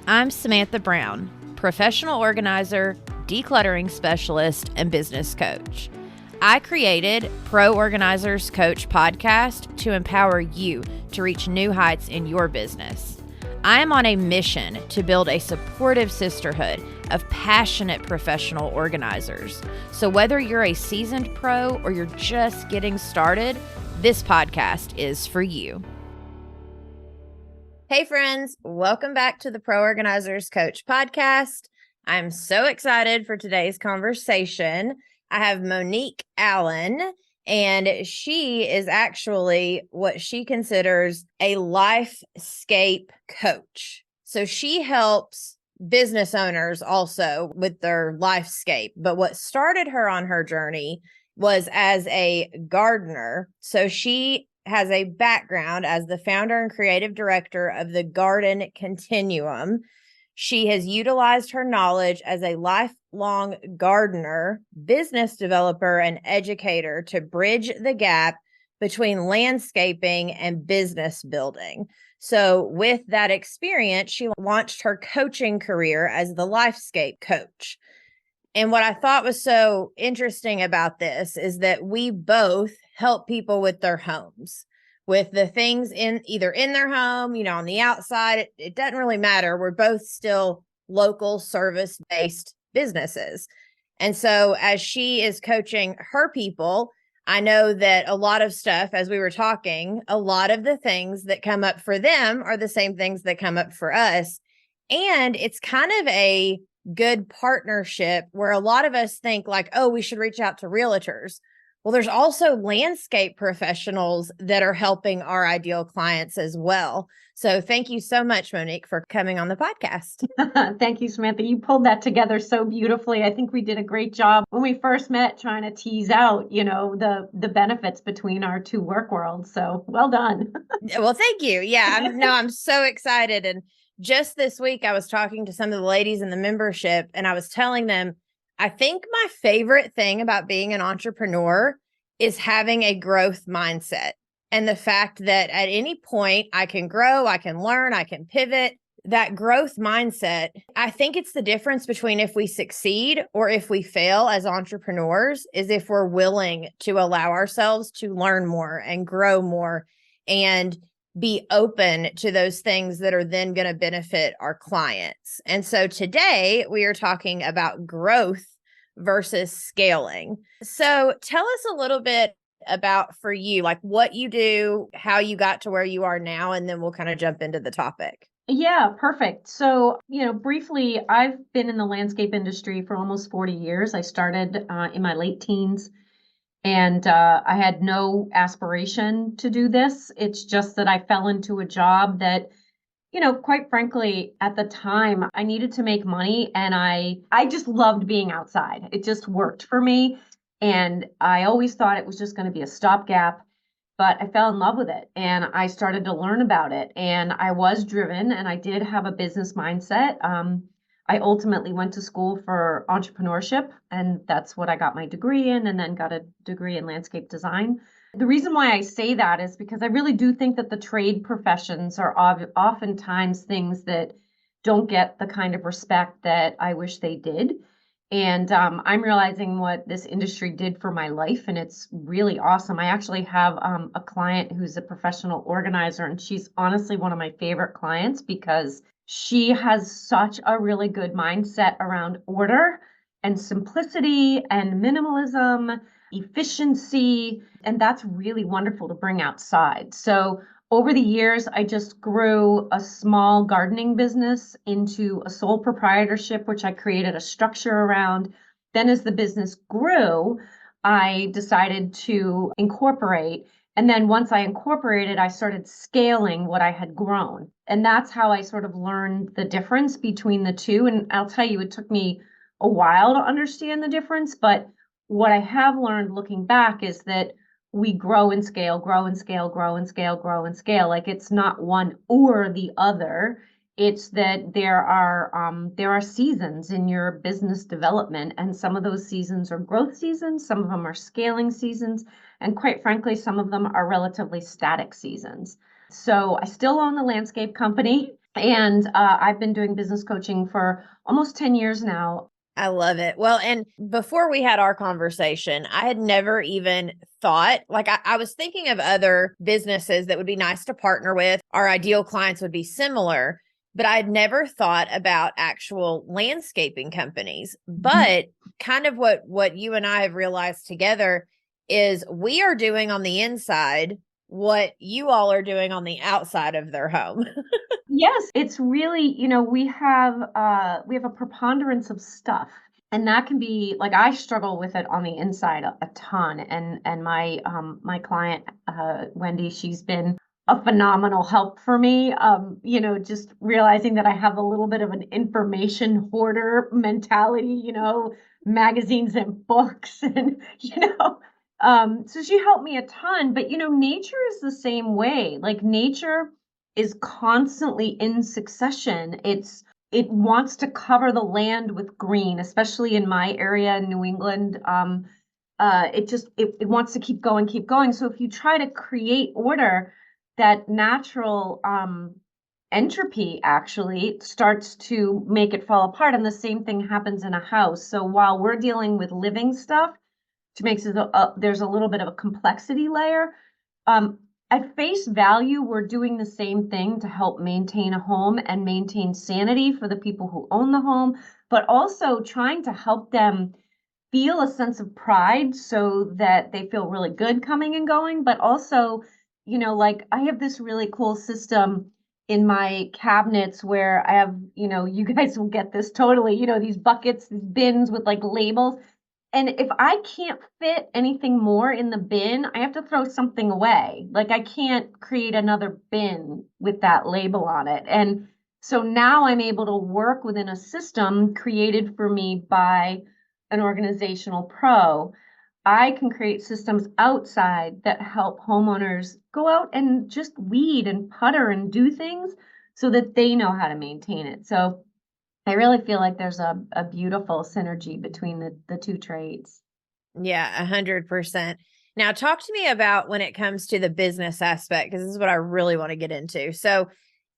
I'm Samantha Brown, professional organizer, decluttering specialist, and business coach. I created Pro Organizers Coach podcast to empower you to reach new heights in your business. I am on a mission to build a supportive sisterhood of passionate professional organizers. So whether you're a seasoned pro or you're just getting started, this podcast is for you. Hey friends, welcome back to the Pro Organizers Coach podcast. I'm so excited for today's conversation. I have Monique Allen, and she is actually what she considers a LifeScape Coach. So she helps business owners also with their LifeScape. But what started her on her journey was as a gardener. So she has a background as the founder and creative director of the Garden Continuum. She has utilized her knowledge as a lifelong gardener, business developer, and educator to bridge the gap between landscaping and business building. So with that experience, she launched her coaching career as the LifeScape Coach. And what I thought was so interesting about this is that we both help people with their homes, with the things either in their home, on the outside. It doesn't really matter. We're both still local service-based businesses. And so as she is coaching her people, I know that a lot of stuff, as we were talking, a lot of the things that come up for them are the same things that come up for us. And it's kind of a good partnership where a lot of us think like, oh, we should reach out to realtors. Well, there's also landscape professionals that are helping our ideal clients as well. So thank you so much, Monique, for coming on the podcast. Thank you, Samantha. You pulled that together so beautifully. I think we did a great job when we first met trying to tease out, the benefits between our two work worlds. So well done. Well, thank you. Yeah, I'm so excited. And just this week, I was talking to some of the ladies in the membership, and I was telling them, I think my favorite thing about being an entrepreneur is having a growth mindset. And the fact that at any point I can grow, I can learn, I can pivot. That growth mindset, I think it's the difference between if we succeed or if we fail as entrepreneurs is if we're willing to allow ourselves to learn more and grow more and be open to those things that are then going to benefit our clients. And so today we are talking about growth versus scaling. So tell us a little bit about for you, like what you do, how you got to where you are now, and then we'll kind of jump into the topic. Yeah, perfect. So, briefly, I've been in the landscape industry for almost 40 years. I started in my late teens. And I had no aspiration to do this. It's just that I fell into a job that, quite frankly, at the time I needed to make money and I just loved being outside. It just worked for me. And I always thought it was just going to be a stopgap, but I fell in love with it and I started to learn about it. And I was driven and I did have a business mindset. I ultimately went to school for entrepreneurship, and that's what I got my degree in, and then got a degree in landscape design. The reason why I say that is because I really do think that the trade professions are oftentimes things that don't get the kind of respect that I wish they did. And I'm realizing what this industry did for my life, and it's really awesome. I actually have a client who's a professional organizer, and she's honestly one of my favorite clients because she has such a really good mindset around order and simplicity and minimalism, efficiency, and that's really wonderful to bring outside. So over the years, I just grew a small gardening business into a sole proprietorship, which I created a structure around. Then as the business grew, I decided to incorporate. And then once I incorporated, I started scaling what I had grown. And that's how I sort of learned the difference between the two. And I'll tell you, it took me a while to understand the difference. But what I have learned looking back is that we grow and scale, grow and scale, grow and scale, grow and scale. Like it's not one or the other. It's that there are seasons in your business development, and some of those seasons are growth seasons, some of them are scaling seasons, and quite frankly, some of them are relatively static seasons. So I still own the landscape company. And I've been doing business coaching for almost 10 years now. I love it. Well, and before we had our conversation, I had never even thought, like, I was thinking of other businesses that would be nice to partner with. Our ideal clients would be similar, but I had never thought about actual landscaping companies. But kind of what you and I have realized together is we are doing on the inside what you all are doing on the outside of their home. Yes, it's really, we have a preponderance of stuff. And that can be like I struggle with it on the inside a ton. And my client Wendy, she's been a phenomenal help for me. Just realizing that I have a little bit of an information hoarder mentality, magazines and books and so she helped me a ton. But nature is the same way. Like nature is constantly in succession. It wants to cover the land with green, especially in my area in New England. It wants to keep going, keep going. So if you try to create order, that natural entropy actually starts to make it fall apart. And the same thing happens in a house. So while we're dealing with living stuff, to make there's a little bit of a complexity layer. At face value, we're doing the same thing to help maintain a home and maintain sanity for the people who own the home, but also trying to help them feel a sense of pride so that they feel really good coming and going. But also, like I have this really cool system in my cabinets where I have, you guys will get this totally, these buckets, these bins with like labels. And if I can't fit anything more in the bin, I have to throw something away. Like I can't create another bin with that label on it. And so now I'm able to work within a system created for me by an organizational pro. I can create systems outside that help homeowners go out and just weed and putter and do things so that they know how to maintain it. So I really feel like there's a beautiful synergy between the two trades. Yeah, 100%. Now, talk to me about when it comes to the business aspect, because this is what I really want to get into. So,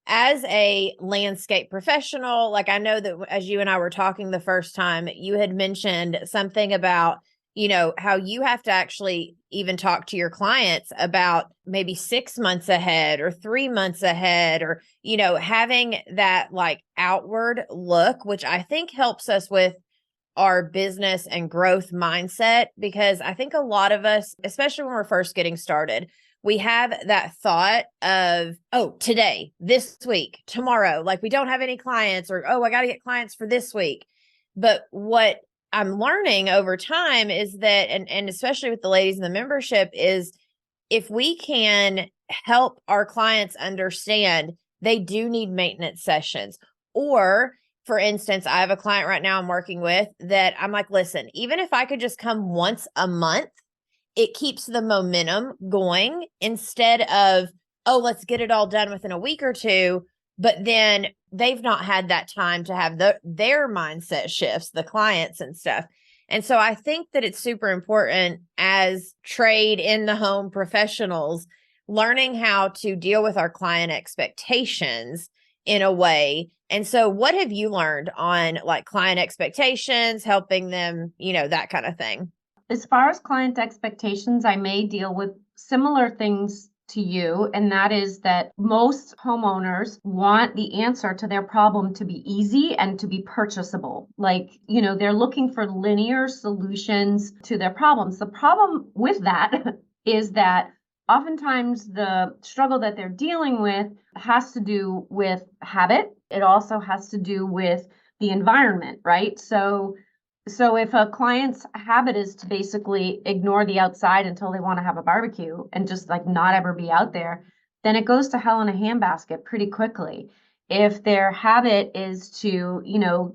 as a landscape professional, like I know that as you and I were talking the first time, you had mentioned something about, how you have to actually even talk to your clients about maybe 6 months ahead or 3 months ahead, or, having that like outward look, which I think helps us with our business and growth mindset, because I think a lot of us, especially when we're first getting started, we have that thought of, oh, today, this week, tomorrow, like we don't have any clients, or, oh, I got to get clients for this week. But what I'm learning over time is that, and especially with the ladies in the membership, is if we can help our clients understand they do need maintenance sessions. Or for instance, I have a client right now I'm working with that I'm like, listen, even if I could just come once a month, it keeps the momentum going instead of, oh, let's get it all done within a week or two. But then they've not had that time to have their mindset shifts, the clients and stuff. And so I think that it's super important as trade in the home professionals, learning how to deal with our client expectations in a way. And so what have you learned on like client expectations, helping them, that kind of thing? As far as client expectations, I may deal with similar things to you, and that is that most homeowners want the answer to their problem to be easy and to be purchasable. Like, they're looking for linear solutions to their problems. The problem with that is that oftentimes the struggle that they're dealing with has to do with habit. It also has to do with the environment, right? So if a client's habit is to basically ignore the outside until they want to have a barbecue and just like not ever be out there, then it goes to hell in a handbasket pretty quickly. If their habit is to,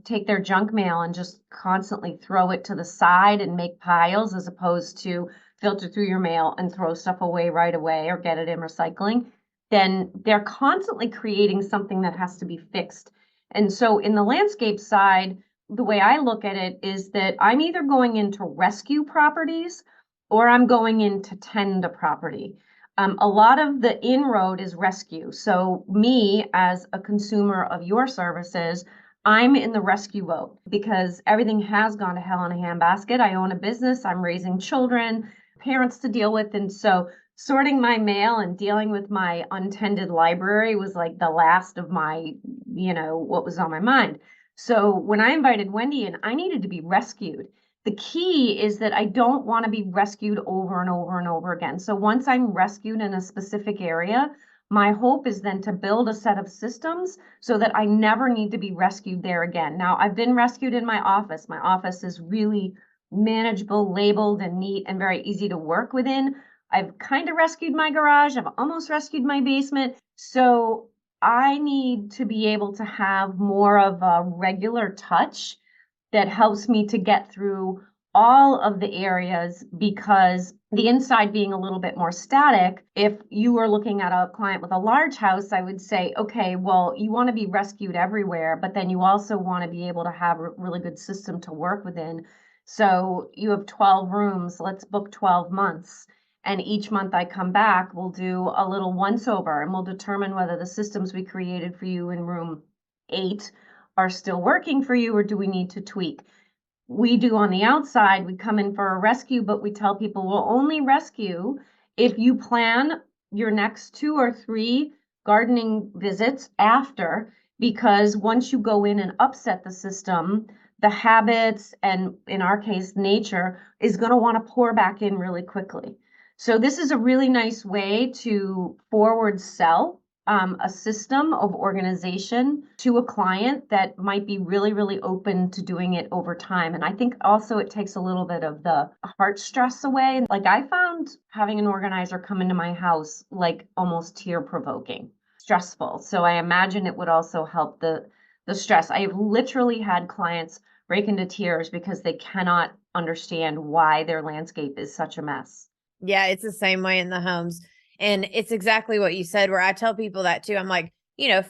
take their junk mail and just constantly throw it to the side and make piles as opposed to filter through your mail and throw stuff away right away or get it in recycling, then they're constantly creating something that has to be fixed. And so in the landscape side, the way I look at it is that I'm either going in to rescue properties or I'm going in to tend a property. A lot of the inroad is rescue. So me as a consumer of your services, I'm in the rescue boat because everything has gone to hell in a handbasket. I own a business, I'm raising children, parents to deal with. And so sorting my mail and dealing with my untended library was like the last of my, what was on my mind. So when I invited Wendy in, I needed to be rescued. The key is that I don't want to be rescued over and over and over again. So once I'm rescued in a specific area, my hope is then to build a set of systems so that I never need to be rescued there again. Now, I've been rescued in my office. My office is really manageable, labeled, and neat and very easy to work within. I've kind of rescued my garage. I've almost rescued my basement. So I need to be able to have more of a regular touch that helps me to get through all of the areas, because the inside being a little bit more static, if you were looking at a client with a large house, I would say, okay, well, you want to be rescued everywhere, but then you also want to be able to have a really good system to work within. So you have 12 rooms, let's book 12 months. And each month I come back, we'll do a little once over and we'll determine whether the systems we created for you in room 8 are still working for you, or do we need to tweak? We do on the outside, we come in for a rescue, but we tell people we'll only rescue if you plan your next 2 or 3 gardening visits after, because once you go in and upset the system, the habits, and in our case, nature, is going to want to pour back in really quickly. So this is a really nice way to forward sell a system of organization to a client that might be really, really open to doing it over time. And I think also it takes a little bit of the heart stress away. Like I found having an organizer come into my house like almost tear provoking, stressful. So I imagine it would also help the stress. I have literally had clients break into tears because they cannot understand why their landscape is such a mess. Yeah, it's the same way in the homes. And it's exactly what you said, where I tell people that too. I'm like,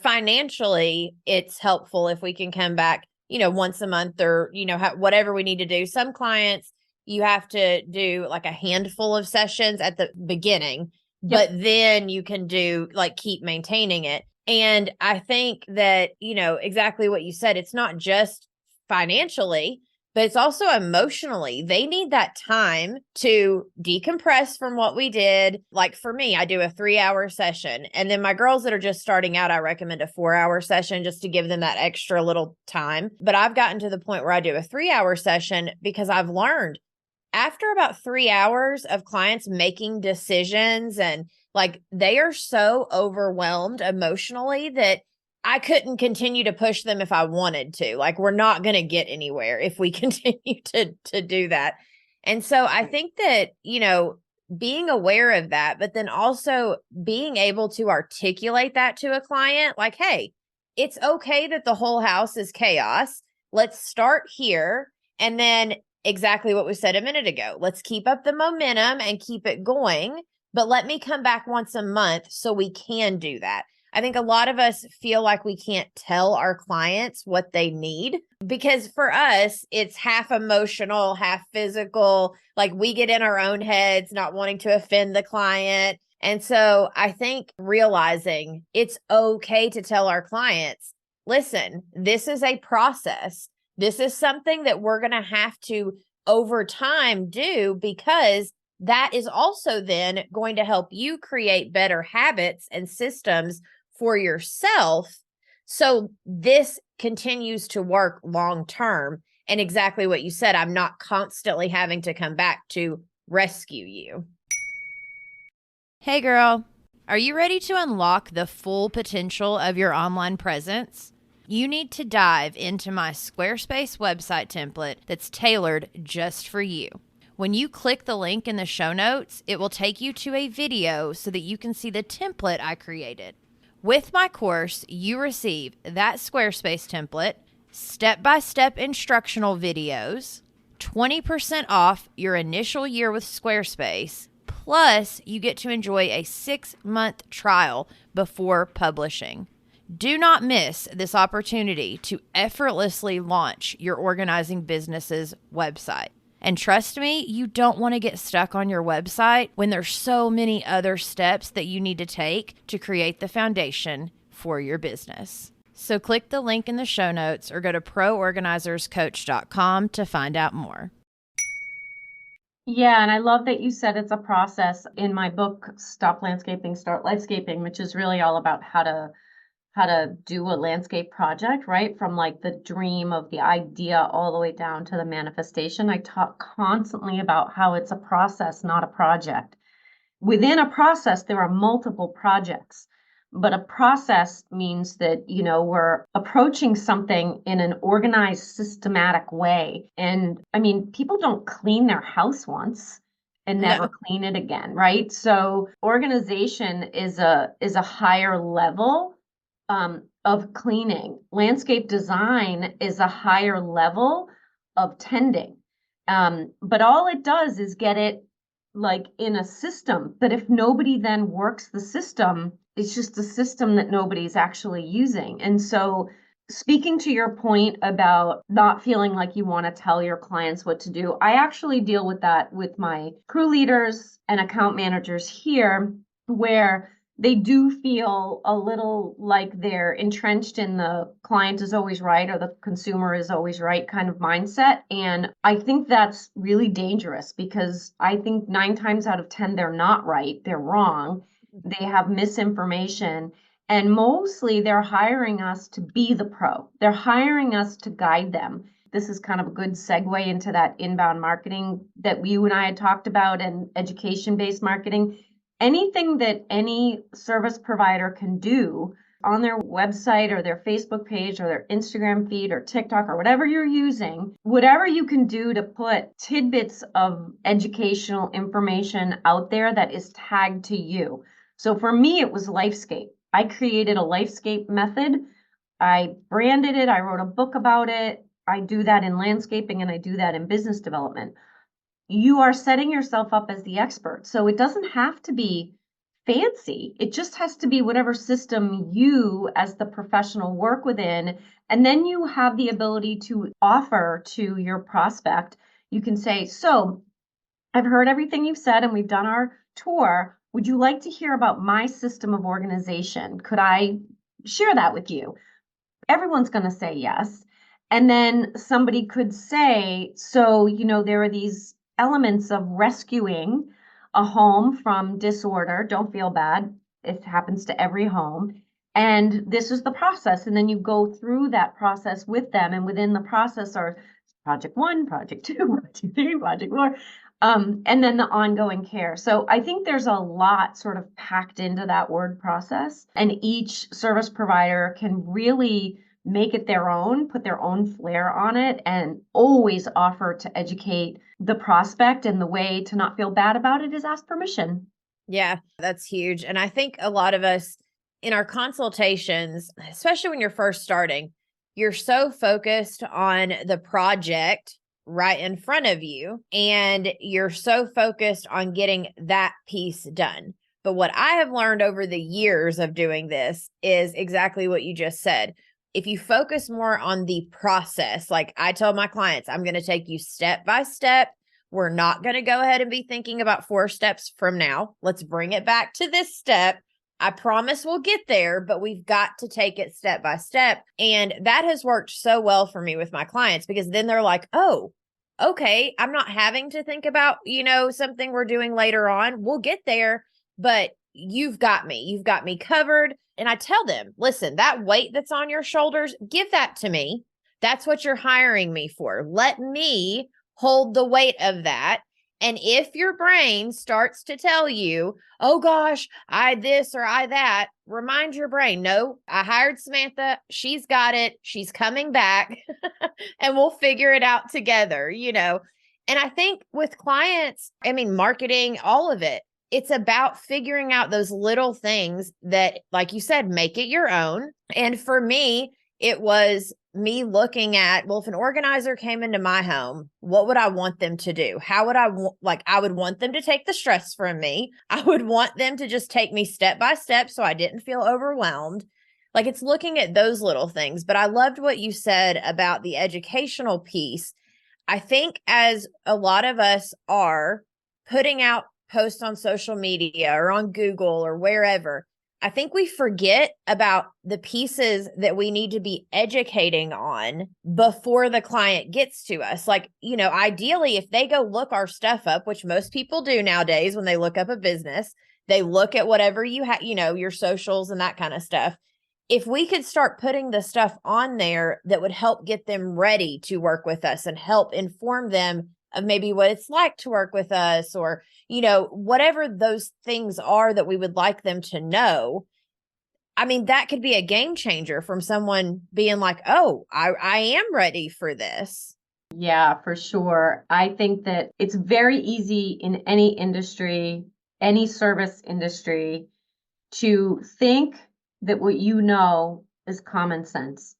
financially, it's helpful if we can come back, once a month or, whatever we need to do. Some clients, you have to do like a handful of sessions at the beginning, but then you can do like keep maintaining it. And I think that, exactly what you said, it's not just financially, but it's also emotionally. They need that time to decompress from what we did. Like for me, I do a 3-hour session. And then my girls that are just starting out, I recommend a 4-hour session just to give them that extra little time. But I've gotten to the point where I do a 3-hour session because I've learned after about 3 hours of clients making decisions, and like they are so overwhelmed emotionally that I couldn't continue to push them if I wanted to. Like, we're not going to get anywhere if we continue to do that. And so I think that, being aware of that, but then also being able to articulate that to a client, like, hey, it's okay that the whole house is chaos. Let's start here. And then exactly what we said a minute ago, let's keep up the momentum and keep it going, but let me come back once a month so we can do that. I think a lot of us feel like we can't tell our clients what they need, because for us, it's half emotional, half physical. Like we get in our own heads, not wanting to offend the client. And so I think realizing it's okay to tell our clients, listen, this is a process. This is something that we're going to have to over time do, because that is also then going to help you create better habits and systems for yourself. So this continues to work long term. And exactly what you said, I'm not constantly having to come back to rescue you. Hey girl, are you ready to unlock the full potential of your online presence? You need to dive into my Squarespace website template that's tailored just for you. When you click the link in the show notes, it will take you to a video so that you can see the template I created. With my course, you receive that Squarespace template, step-by-step instructional videos, 20% off your initial year with Squarespace, plus you get to enjoy a 6-month trial before publishing. Do not miss this opportunity to effortlessly launch your organizing business's website. And trust me, you don't want to get stuck on your website when there's so many other steps that you need to take to create the foundation for your business. So click the link in the show notes or go to proorganizerscoach.com to find out more. Yeah, and I love that you said it's a process. In my book, Stop Landscaping, Start Life-scaping, which is really all about how to do a landscape project, right? From like the dream of the idea all the way down to the manifestation. I talk constantly about how it's a process, not a project. Within a process, there are multiple projects, but a process means that, we're approaching something in an organized, systematic way. And I mean, people don't clean their house once and never No. clean it again, right? So organization is a higher level of cleaning. Landscape design is a higher level of tending. But all it does is get it like in a system. But if nobody then works the system, it's just a system that nobody's actually using. And so, speaking to your point about not feeling like you want to tell your clients what to do, I actually deal with that with my crew leaders and account managers here, where they do feel a little like they're entrenched in the client is always right or the consumer is always right kind of mindset. And I think that's really dangerous because I think 9 times out of 10, they're not right. They're wrong. They have misinformation. And mostly they're hiring us to be the pro. They're hiring us to guide them. This is kind of a good segue into that inbound marketing that you and I had talked about and education-based marketing. Anything that any service provider can do on their website or their Facebook page or their Instagram feed or TikTok or whatever you're using, whatever you can do to put tidbits of educational information out there that is tagged to you. So for me, it was LifeScape. I created a LifeScape method. I branded it. I wrote a book about it. I do that in landscaping and I do that in business development. You are setting yourself up as the expert. So it doesn't have to be fancy. It just has to be whatever system you as the professional work within. And then you have the ability to offer to your prospect. You can say, so I've heard everything you've said and we've done our tour. Would you like to hear about my system of organization? Could I share that with you? Everyone's going to say yes. And then somebody could say, so, there are these elements of rescuing a home from disorder. Don't feel bad. It happens to every home. And this is the process. And then you go through that process with them. And within the process are project 1, project 2, project 3, project 4, and then the ongoing care. So I think there's a lot sort of packed into that word process. And each service provider can really make it their own, put their own flair on it, and always offer to educate the prospect. And the way to not feel bad about it is ask permission. Yeah, that's huge. And I think a lot of us in our consultations, especially when you're first starting, you're so focused on the project right in front of you, and you're so focused on getting that piece done. But what I have learned over the years of doing this is exactly what you just said. If you focus more on the process, like I tell my clients, I'm going to take you step by step. We're not going to go ahead and be thinking about 4 steps from now. Let's bring it back to this step. I promise we'll get there, but we've got to take it step by step. And that has worked so well for me with my clients, because then they're like, oh, okay, I'm not having to think about, something we're doing later on. We'll get there, but you've got me. You've got me covered. And I tell them, listen, that weight that's on your shoulders, give that to me. That's what you're hiring me for. Let me hold the weight of that. And if your brain starts to tell you, oh gosh, I this or I that, remind your brain, no, I hired Samantha. She's got it. She's coming back and we'll figure it out together, And I think with clients, marketing, all of it, it's about figuring out those little things that, like you said, make it your own. And for me, it was me looking at, well, if an organizer came into my home, what would I want them to do? How would I would want them to take the stress from me. I would want them to just take me step by step so I didn't feel overwhelmed. Like, it's looking at those little things. But I loved what you said about the educational piece. I think as a lot of us are putting out posts on social media or on Google or wherever, I think we forget about the pieces that we need to be educating on before the client gets to us. Like, ideally, if they go look our stuff up, which most people do nowadays when they look up a business, they look at whatever you have, your socials and that kind of stuff. If we could start putting the stuff on there that would help get them ready to work with us and help inform them of maybe what it's like to work with us, or, whatever those things are that we would like them to know. I mean, that could be a game changer from someone being like, oh, I am ready for this. Yeah, for sure. I think that it's very easy in any industry, any service industry, to think that what you know is common sense.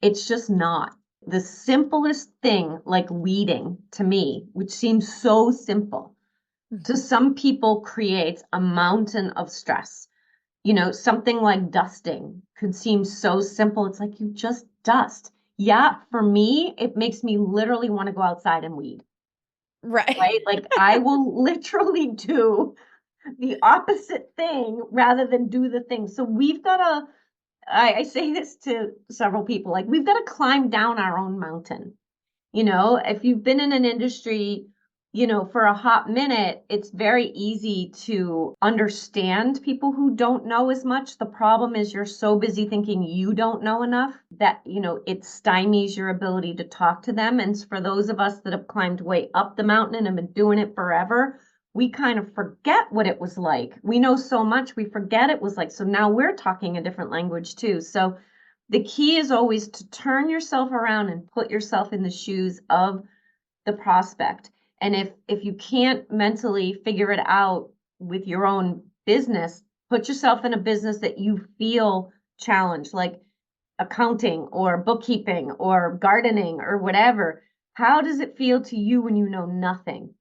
It's just not. The simplest thing, like weeding to me, which seems so simple, to some people creates a mountain of stress. Something like dusting could seem so simple. It's like you just dust. Yeah, for me, it makes me literally want to go outside and weed, Right. right? Like I will literally do the opposite thing rather than do the thing. So we've got to, I say this to several people, like we've got to climb down our own mountain. If you've been in an industry, for a hot minute, it's very easy to understand people who don't know as much. The problem is you're so busy thinking you don't know enough that, it stymies your ability to talk to them. And for those of us that have climbed way up the mountain and have been doing it forever, we kind of forget what it was like. We know so much, we forget it was like. So now we're talking a different language too. So the key is always to turn yourself around and put yourself in the shoes of the prospect. And if you can't mentally figure it out with your own business, put yourself in a business that you feel challenged, like accounting or bookkeeping or gardening or whatever. How does it feel to you when you know nothing?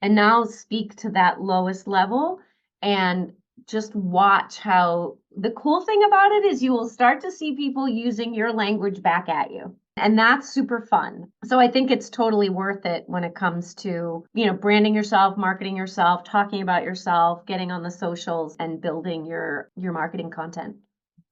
And now speak to that lowest level and just watch how the cool thing about it is you will start to see people using your language back at you. And that's super fun. So I think it's totally worth it when it comes to, branding yourself, marketing yourself, talking about yourself, getting on the socials and building your marketing content.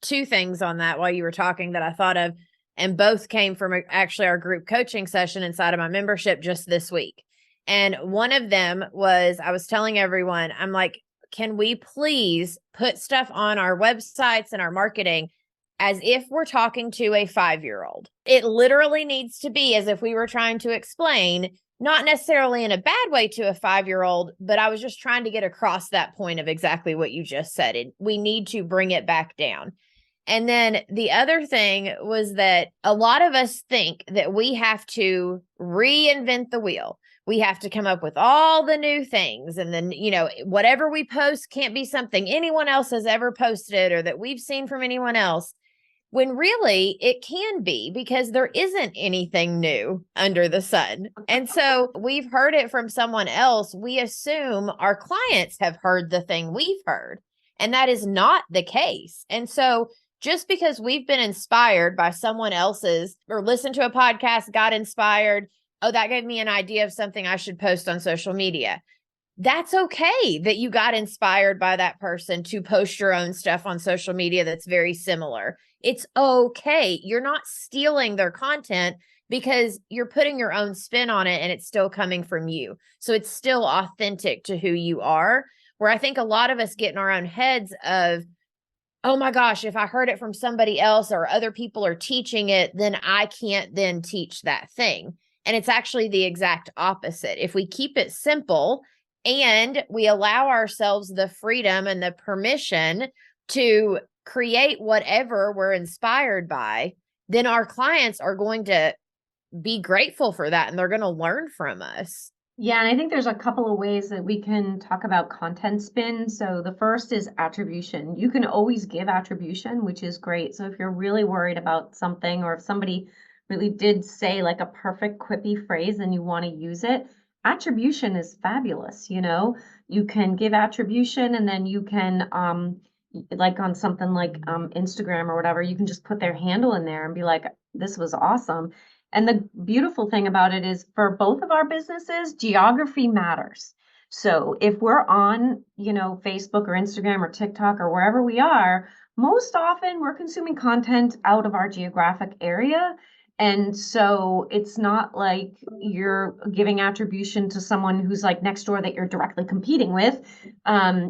Two things on that while you were talking that I thought of, and both came from actually our group coaching session inside of my membership just this week. And one of them was, I was telling everyone, I'm like, can we please put stuff on our websites and our marketing as if we're talking to a 5-year-old? It literally needs to be as if we were trying to explain, not necessarily in a bad way to a 5-year-old, but I was just trying to get across that point of exactly what you just said. We need to bring it back down. And then the other thing was that a lot of us think that we have to reinvent the wheel. We have to come up with all the new things. And then, whatever we post can't be something anyone else has ever posted or that we've seen from anyone else. When really it can be, because there isn't anything new under the sun. And so we've heard it from someone else. We assume our clients have heard the thing we've heard, and that is not the case. And so just because we've been inspired by someone else's or listened to a podcast, got inspired, oh, that gave me an idea of something I should post on social media. That's okay that you got inspired by that person to post your own stuff on social media that's very similar. It's okay. You're not stealing their content because you're putting your own spin on it and it's still coming from you. So it's still authentic to who you are, where I think a lot of us get in our own heads of, oh my gosh, if I heard it from somebody else or other people are teaching it, then I can't then teach that thing. And it's actually the exact opposite. If we keep it simple and we allow ourselves the freedom and the permission to create whatever we're inspired by, then our clients are going to be grateful for that and they're going to learn from us. Yeah, and I think there's a couple of ways that we can talk about content spin. So the first is attribution. You can always give attribution, which is great. So if you're really worried about something, or if somebody really did say like a perfect quippy phrase and you want to use it, attribution is fabulous. You can give attribution, and then you can like on something like Instagram or whatever, you can just put their handle in there and be like, this was awesome. And the beautiful thing about it is for both of our businesses, geography matters. So if we're on, Facebook or Instagram or TikTok or wherever we are, most often we're consuming content out of our geographic area. And so it's not like you're giving attribution to someone who's like next door that you're directly competing with.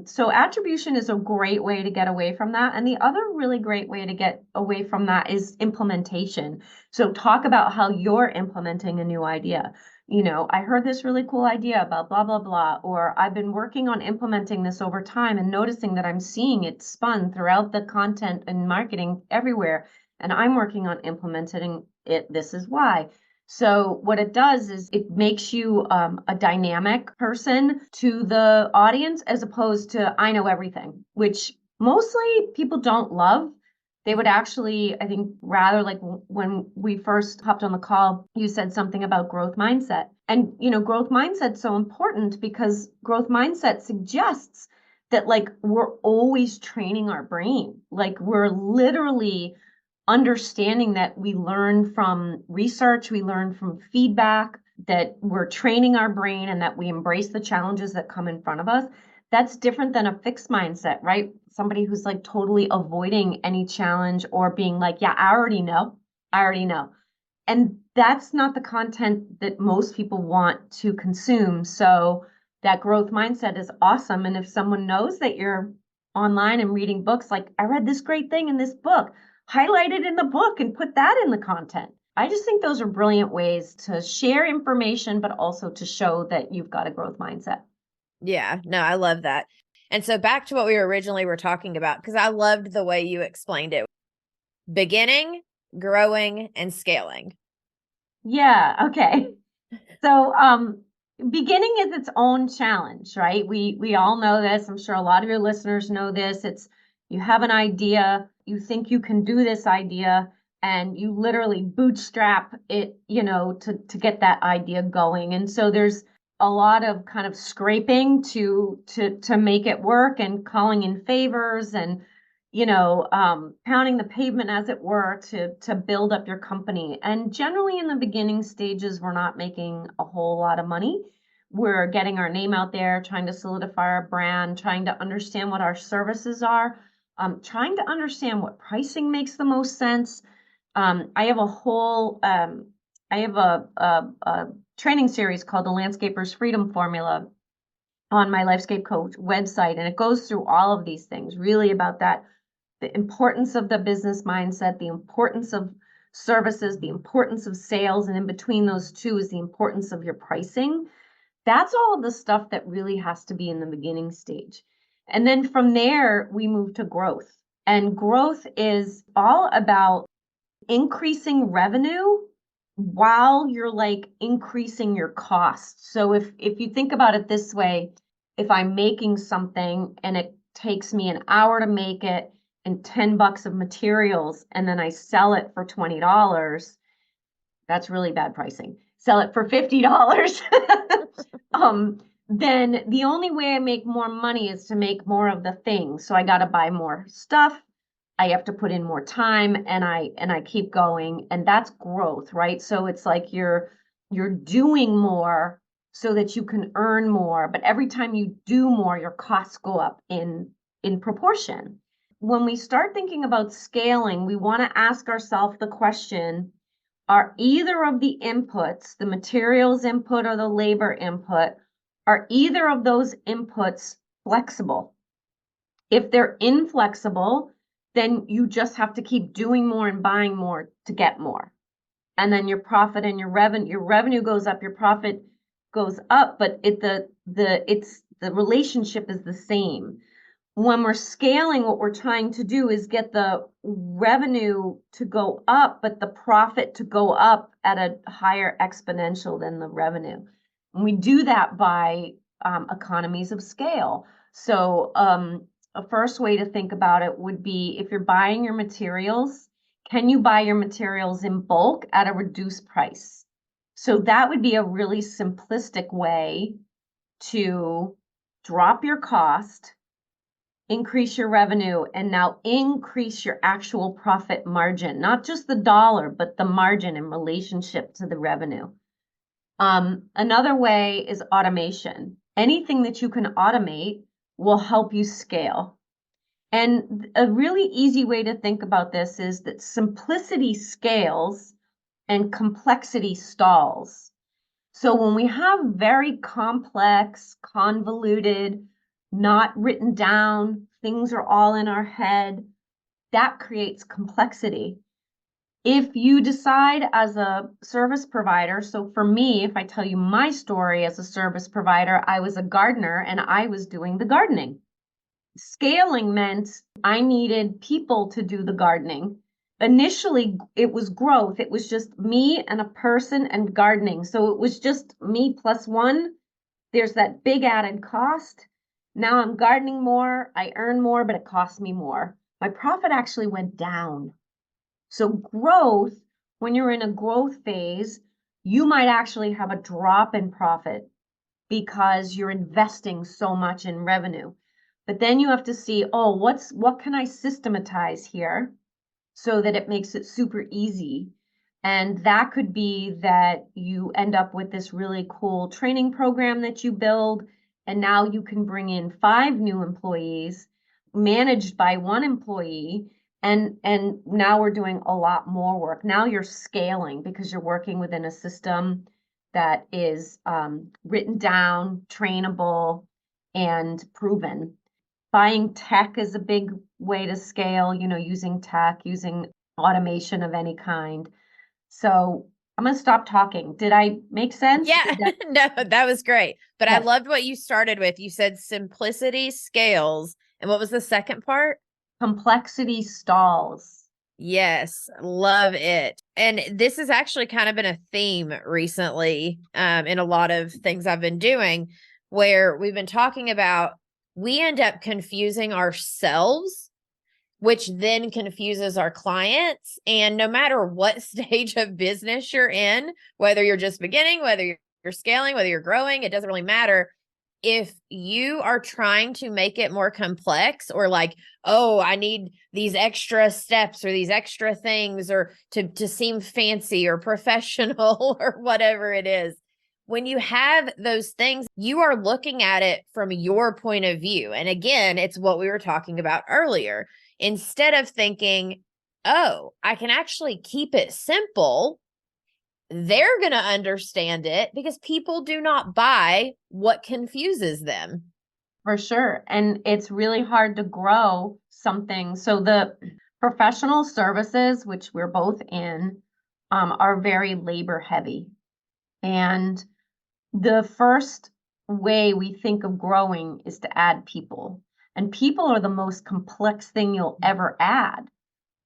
So attribution is a great way to get away from that. And the other really great way to get away from that is implementation. So talk about how you're implementing a new idea. I heard this really cool idea about blah, blah, blah, or I've been working on implementing this over time and noticing that I'm seeing it spun throughout the content and marketing everywhere. And I'm working on implementing it. This is why. So what it does is it makes you a dynamic person to the audience as opposed to I know everything, which mostly people don't love. They would actually, I think, rather like when we first hopped on the call, you said something about growth mindset. And, growth mindset's so important because growth mindset suggests that like we're always training our brain. Like we're literally understanding that we learn from research, we learn from feedback, that we're training our brain and that we embrace the challenges that come in front of us. That's different than a fixed mindset, right? Somebody who's like totally avoiding any challenge or being like, yeah, I already know. I already know. And that's not the content that most people want to consume. So that growth mindset is awesome. And if someone knows that you're online and reading books, like I read this great thing in this book, highlight it in the book and put that in the content. I just think those are brilliant ways to share information, but also to show that you've got a growth mindset. Yeah, no, I love that. And so back to what we originally were talking about, because I loved the way you explained it. Beginning, growing, and scaling. Yeah, okay. So beginning is its own challenge, right? We all know this. I'm sure a lot of your listeners know this. It's you have an idea, you think you can do this idea, and you literally bootstrap it, to get that idea going. And so there's a lot of kind of scraping to make it work and calling in favors and pounding the pavement as it were to build up your company. And generally in the beginning stages, we're not making a whole lot of money. We're getting our name out there, trying to solidify our brand, trying to understand what our services are, trying to understand what pricing makes the most sense. I have a whole, I have a training series called the Landscaper's Freedom Formula on my LifeScape Coach website, and it goes through all of these things, really about that the importance of the business mindset, the importance of services, the importance of sales, and in between those two is the importance of your pricing. That's all of the stuff that really has to be in the beginning stage. And then from there, we move to growth. And growth is all about increasing revenue while you're like increasing your costs. So if you think about it this way, if I'm making something and it takes me an hour to make it and $10 of materials and then I sell it for $20, that's really bad pricing. Sell it for $50. Then the only way I make more money is to make more of the things. So I got to buy more stuff. I have to put in more time and I keep going, and that's growth, right? So it's like you're doing more so that you can earn more, but every time you do more, your costs go up in proportion. When we start thinking about scaling, we want to ask ourselves the question, are either of the inputs, the materials input or the labor input, are either of those inputs flexible? If they're inflexible, then you just have to keep doing more and buying more to get more. And then your profit and your revenue goes up, your profit goes up, but the relationship is the same. When we're scaling, what we're trying to do is get the revenue to go up, but the profit to go up at a higher exponential than the revenue. And we do that by economies of scale. So a first way to think about it would be if you're buying your materials, can you buy your materials in bulk at a reduced price? So that would be a really simplistic way to drop your cost increase your revenue, and now increase your actual profit margin, not just the dollar, but the margin in relationship to the revenue. Another way is automation. Anything that you can automate will help you scale. And a really easy way to think about this is that simplicity scales and complexity stalls. So when we have very complex, convoluted, not written down, things are all in our head, that creates complexity. If you decide as a service provider, so for me, if I tell you my story as a service provider, I was a gardener and I was doing the gardening. Scaling meant I needed people to do the gardening. Initially, it was growth. It was just me and a person and gardening. So it was just me plus one. There's that big added cost. Now I'm gardening more. I earn more, but it costs me more. My profit actually went down. So growth, when you're in a growth phase, you might actually have a drop in profit because you're investing so much in revenue. But then you have to see, oh, what can I systematize here so that it makes it super easy? And that could be that you end up with this really cool training program that you build, and now you can bring in 5 new employees managed by 1 employee, and now we're doing a lot more work. Now you're scaling because you're working within a system that is written down, trainable, and proven. Buying tech is a big way to scale, using tech, using automation of any kind. So I'm going to stop talking. Did I make sense? Yeah, no, that was great. But I Yes. loved what you started with. You said simplicity scales. And what was the second part? Complexity stalls. Yes, love it. And this has actually kind of been a theme recently in a lot of things I've been doing, where we've been talking about we end up confusing ourselves, which then confuses our clients. And no matter what stage of business you're in, whether you're just beginning, whether you're scaling, whether you're growing, it doesn't really matter. If you are trying to make it more complex, or like, oh, I need these extra steps or these extra things, or to seem fancy or professional or whatever it is, when you have those things, you are looking at it from your point of view. And again, it's what we were talking about earlier. Instead of thinking, oh, I can actually keep it simple, they're going to understand it because people do not buy what confuses them. For sure. And it's really hard to grow something. So the professional services, which we're both in, are very labor heavy. And the first way we think of growing is to add people. And people are the most complex thing you'll ever add.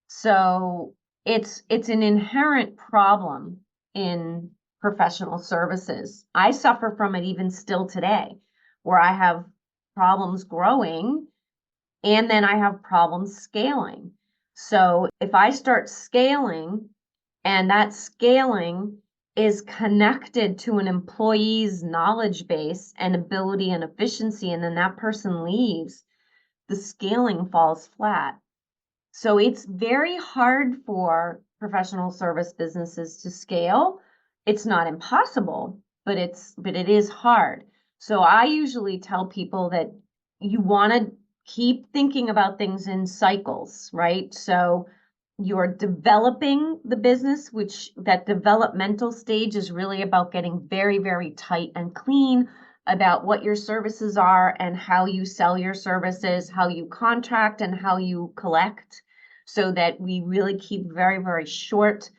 So it's an inherent problem in professional services. I suffer from it even still today, where I have problems growing and then I have problems scaling. So if I start scaling and that scaling is connected to an employee's knowledge base and ability and efficiency, and then that person leaves, the scaling falls flat. So it's very hard for professional service businesses to scale. It's not impossible, but it is hard. So I usually tell people that you want to keep thinking about things in cycles, right? So you're developing the business, which that developmental stage is really about getting very, very tight and clean about what your services are and how you sell your services, how you contract, and how you collect, so that we really keep very, very short,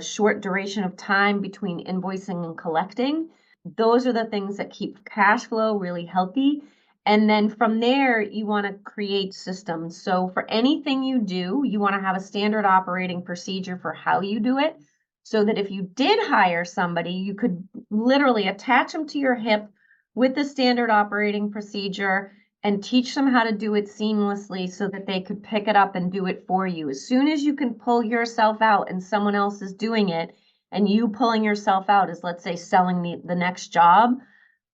short duration of time between invoicing and collecting. Those are the things that keep cash flow really healthy. And then from there, you want to create systems. So for anything you do, you want to have a standard operating procedure for how you do it, so that if you did hire somebody, you could literally attach them to your hip with the standard operating procedure and teach them how to do it seamlessly so that they could pick it up and do it for you. As soon as you can pull yourself out and someone else is doing it, and you pulling yourself out is, let's say, selling the next job,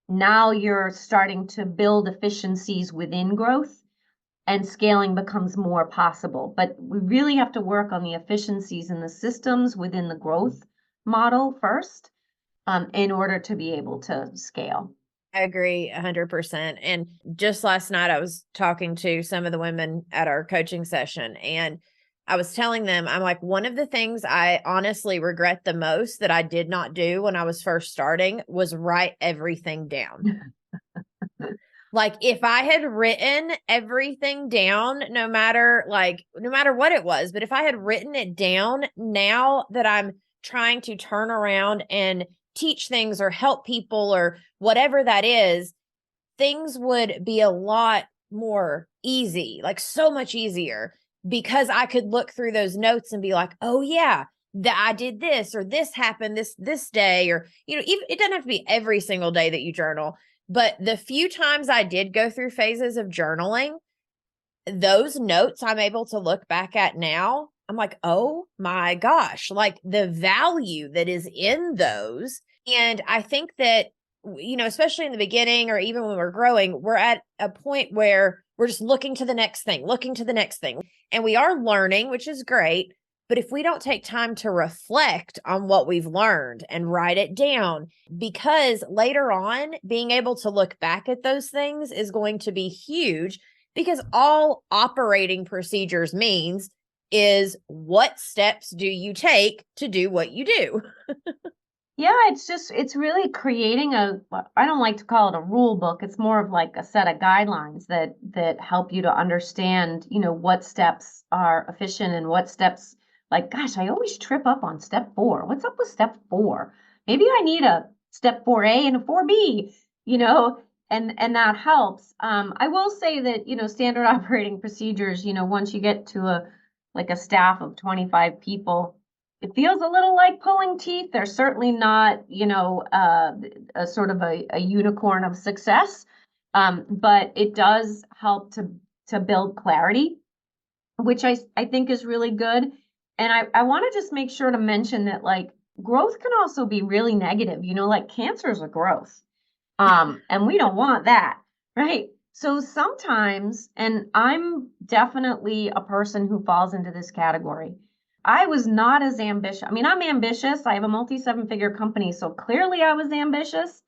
Now you're starting to build efficiencies within growth, and scaling becomes more possible. But we really have to work on the efficiencies and the systems within the growth model first, in order to be able to scale. I agree 100%. And just last night, I was talking to some of the women at our coaching session, and I was telling them, I'm like, one of the things I honestly regret the most that I did not do when I was first starting was write everything down. Like, if I had written everything down, no matter what it was, but if I had written it down, now that I'm trying to turn around and teach things or help people or whatever that is, things would be a lot more easy, like so much easier, because I could look through those notes and be like, oh yeah, that I did this, or this happened this day, or even, it doesn't have to be every single day that you journal, but the few times I did go through phases of journaling, those notes I'm able to look back at now. I'm like, oh my gosh, like the value that is in those. And I think that, especially in the beginning or even when we're growing, we're at a point where we're just looking to the next thing, looking to the next thing. And we are learning, which is great. But if we don't take time to reflect on what we've learned and write it down, because later on, being able to look back at those things is going to be huge, because all operating procedures means is what steps do you take to do what you do? Yeah, it's really creating I don't like to call it a rule book. It's more of like a set of guidelines that help you to understand, what steps are efficient and what steps, like, gosh, I always trip up on step 4. What's up with step 4? Maybe I need a step 4A and a 4B, and that helps. I will say that, standard operating procedures, once you get to a staff of 25 people, it feels a little like pulling teeth. They're certainly not, a sort of a unicorn of success, but it does help to build clarity, which I think is really good. And I want to just make sure to mention that, like, growth can also be really negative. Like, cancer is a growth, and we don't want that, right? So sometimes, and I'm definitely a person who falls into this category, I was not as ambitious. I mean, I'm ambitious. I have a multi-7-figure company, so clearly I was ambitious.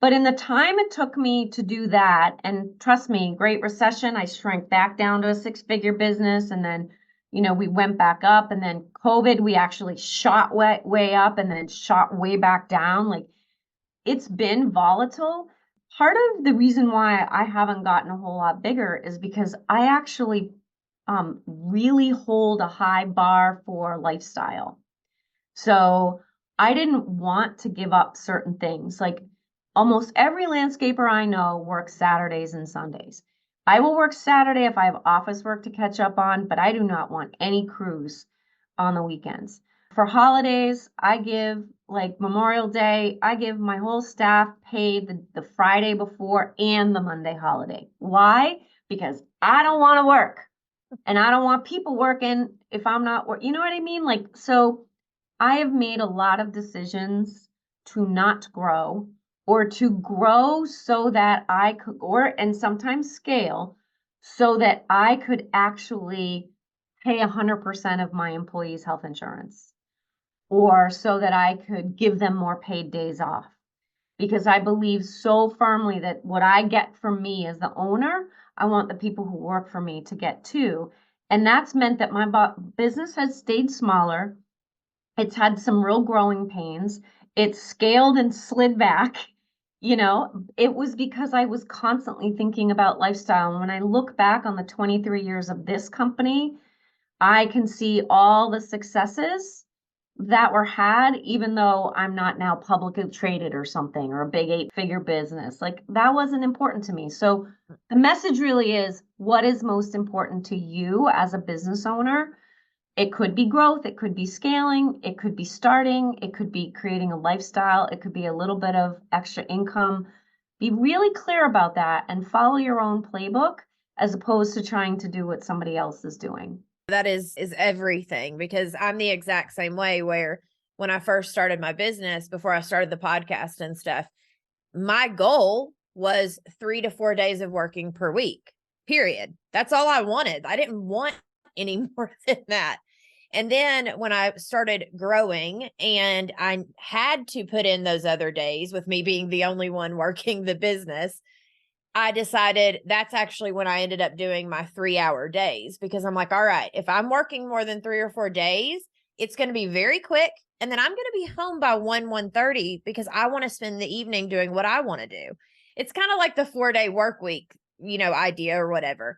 But in the time it took me to do that, and trust me, Great Recession, I shrank back down to a 6-figure business, and then, we went back up, and then COVID, we actually shot way up and then shot way back down. Like, it's been volatile. Part of the reason why I haven't gotten a whole lot bigger is because I actually really hold a high bar for lifestyle. So I didn't want to give up certain things. Like, almost every landscaper I know works Saturdays and Sundays. I will work Saturday if I have office work to catch up on, but I do not want any crews on the weekends. For holidays, I give, like Memorial Day, I give my whole staff paid the Friday before and the Monday holiday. Why? Because I don't want to work, and I don't want people working if I'm not working. You know what I mean? Like, so I have made a lot of decisions to not grow, or to grow so that I could, and sometimes scale so that I could actually pay 100% of my employees' health insurance, or so that I could give them more paid days off. Because I believe so firmly that what I get from me as the owner, I want the people who work for me to get too. And that's meant that my business has stayed smaller. It's had some real growing pains. It's scaled and slid back. It was because I was constantly thinking about lifestyle. And when I look back on the 23 years of this company, I can see all the successes that were had, even though I'm not now publicly traded or something, or a big 8-figure business. Like, that wasn't important to me. So the message really is, what is most important to you as a business owner? It could be growth, it could be scaling, it could be starting, it could be creating a lifestyle, it could be a little bit of extra income. Be really clear about that and follow your own playbook, as opposed to trying to do what somebody else is doing. That is everything, because I'm the exact same way, where when I first started my business, before I started the podcast and stuff, my goal was 3 to 4 days of working per week, period. That's all I wanted. I didn't want any more than that. And then when I started growing and I had to put in those other days with me being the only one working the business, I decided that's actually when I ended up doing my 3-hour days, because I'm like, all right, if I'm working more than 3 or 4 days, it's going to be very quick. And then I'm going to be home by 1:30 because I want to spend the evening doing what I want to do. It's kind of like the 4-day work week, idea or whatever.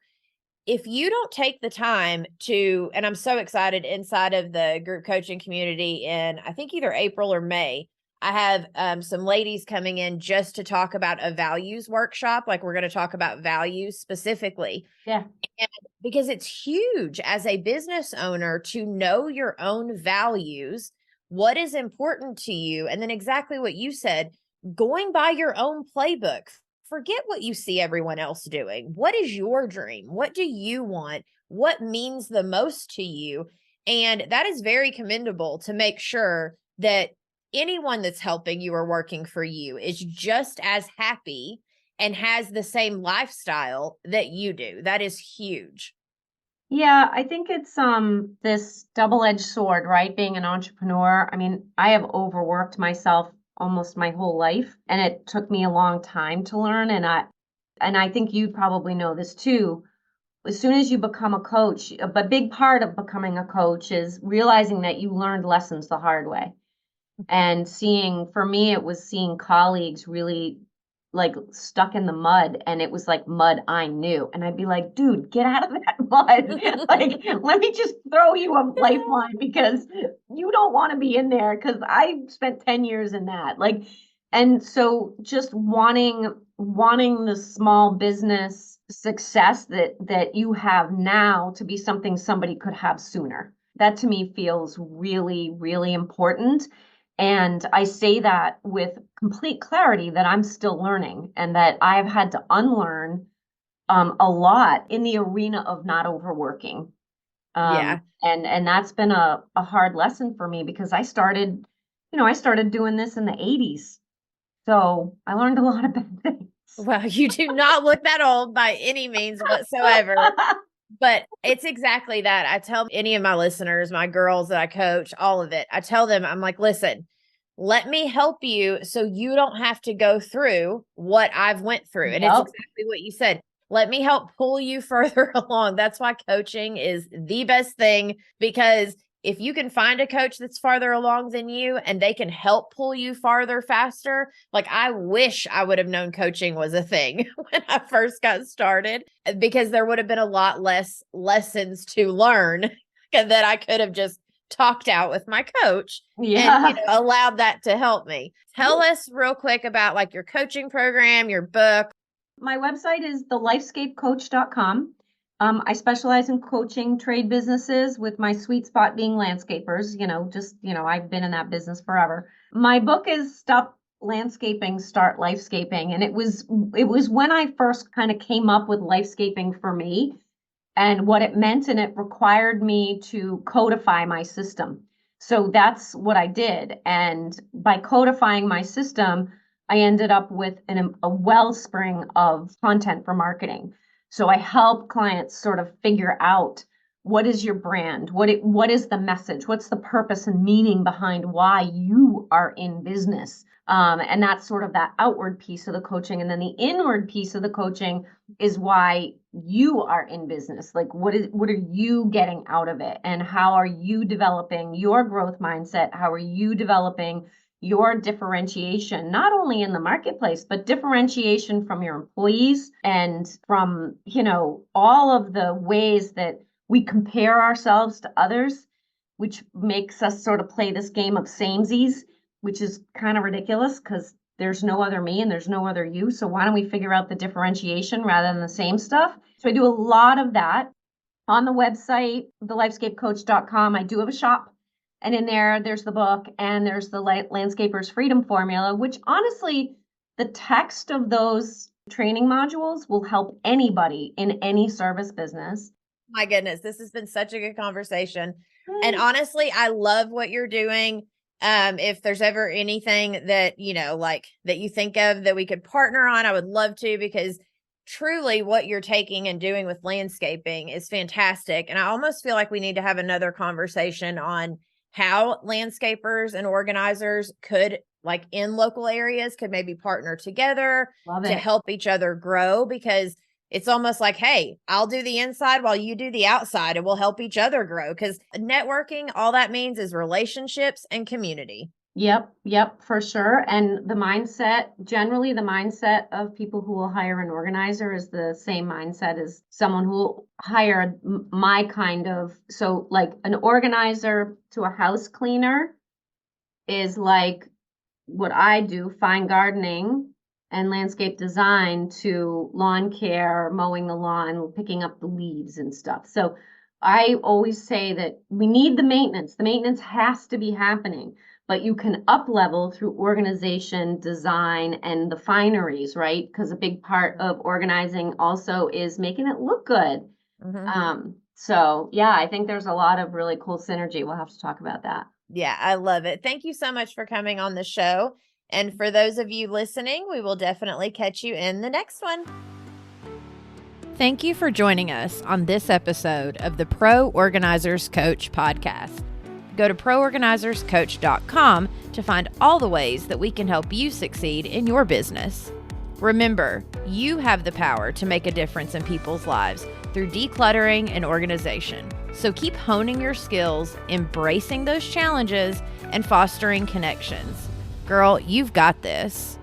If you don't take the time to, and I'm so excited inside of the group coaching community in, I think either April or May, I have some ladies coming in just to talk about a values workshop. Like, we're going to talk about values specifically. Yeah. And because it's huge as a business owner to know your own values, what is important to you. And then exactly what you said, going by your own playbook. Forget what you see everyone else doing. What is your dream? What do you want? What means the most to you? And that is very commendable, to make sure that anyone that's helping you or working for you is just as happy and has the same lifestyle that you do. That is huge. Yeah, I think it's this double-edged sword, right? Being an entrepreneur. I mean, I have overworked myself almost my whole life, and it took me a long time to learn. And I think you probably know this too. As soon as you become a coach, a big part of becoming a coach is realizing that you learned lessons the hard way. And for me, it was seeing colleagues really like stuck in the mud, and it was like mud I knew. And I'd be like, dude, get out of that mud. Like, let me just throw you a lifeline because you don't want to be in there, because I spent 10 years in that. Like, and so just wanting the small business success that you have now to be something somebody could have sooner. That to me feels really, really important. And I say that with complete clarity that I'm still learning and that I've had to unlearn a lot in the arena of not overworking. Yeah. And that's been a hard lesson for me, because I started doing this in the 80s. So I learned a lot of bad things. Well, you do not look that old by any means whatsoever. But it's exactly that. I tell any of my listeners, my girls that I coach, all of it, I tell them, I'm like, listen, let me help you so you don't have to go through what I've went through. And it's Yep. exactly what you said. Let me help pull you further along. That's why coaching is the best thing, because if you can find a coach that's farther along than you and they can help pull you farther faster, like, I wish I would have known coaching was a thing when I first got started, because there would have been a lot less lessons to learn that I could have just talked out with my coach and Yeah. allowed that to help me. Tell us real quick about like your coaching program, your book. My website is thelifescapecoach.com. I specialize in coaching trade businesses, with my sweet spot being landscapers. I've been in that business forever. My book is Stop Landscaping, Start Lifescaping. And it was when I first kind of came up with lifescaping for me and what it meant, and it required me to codify my system. So that's what I did. And by codifying my system, I ended up with a wellspring of content for marketing. So I help clients sort of figure out, what is your brand? What is the message? What's the purpose and meaning behind why you are in business? And that's sort of that outward piece of the coaching. And then the inward piece of the coaching is why you are in business. Like, what are you getting out of it? And how are you developing your growth mindset? How are you developing your differentiation, not only in the marketplace, but differentiation from your employees and from, all of the ways that we compare ourselves to others, which makes us sort of play this game of samesies, which is kind of ridiculous, because there's no other me and there's no other you. So why don't we figure out the differentiation rather than the same stuff? So I do a lot of that on the website, thelifescapecoach.com. I do have a shop. And in there's the book, and there's the Landscaper's Freedom Formula, which honestly, the text of those training modules will help anybody in any service business. My goodness, this has been such a good conversation. And honestly, I love what you're doing. If there's ever anything that, like that you think of that we could partner on, I would love to, because truly what you're taking and doing with landscaping is fantastic. And I almost feel like we need to have another conversation on how landscapers and organizers could, like in local areas, could maybe partner together Love to it. help each other grow, because it's almost like, hey, I'll do the inside while you do the outside, and we'll help each other grow. Because networking, all that means is relationships and community. Yep, for sure. And generally the mindset of people who will hire an organizer is the same mindset as someone who will hire my kind of, so like an organizer to a house cleaner is like what I do, fine gardening and landscape design, to lawn care, mowing the lawn, picking up the leaves and stuff. So I always say that we need the maintenance. The maintenance has to be happening, but you can up level through organization, design, and the fineries, right? Because a big part of organizing also is making it look good. So yeah, I think there's a lot of really cool synergy. We'll have to talk about that. Yeah, I love it. Thank you so much for coming on the show. And for those of you listening, we will definitely catch you in the next one. Thank you for joining us on this episode of the Pro Organizers Coach podcast. Go to proorganizerscoach.com to find all the ways that we can help you succeed in your business. Remember, you have the power to make a difference in people's lives through decluttering and organization. So keep honing your skills, embracing those challenges, and fostering connections. Girl, you've got this.